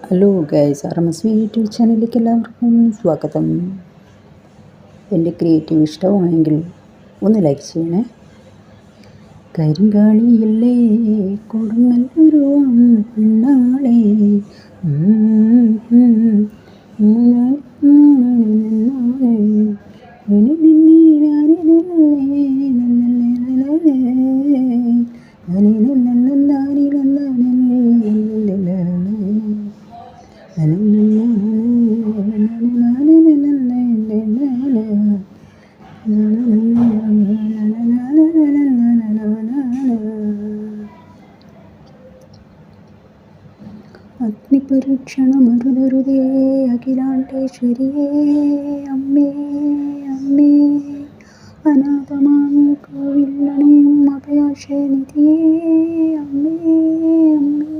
Hello guys, RMS YouTube ചാനലിലേക്ക് എല്ലാവർക്കും സ്വാഗതം. എൻ്റെ ക്രിയേറ്റീവ് ഇഷ്ടമായെങ്കിൽ ഒന്ന് ലൈക്ക് ചെയ്യണേ. കരിങ്കാളിയല്ലേ കൊടുങ്ങല്ലൂരുവാൻ പെണ്ണാളെ, അഗ്നിപരീക്ഷണമരുതരുതേ അഖിലാണ്ടേശ്വരിയേ, അമ്മേ അമ്മേ അനാഥമാമി കോവിലണയും അഭയാശയനിധിയേ, അമ്മേ അമ്മേ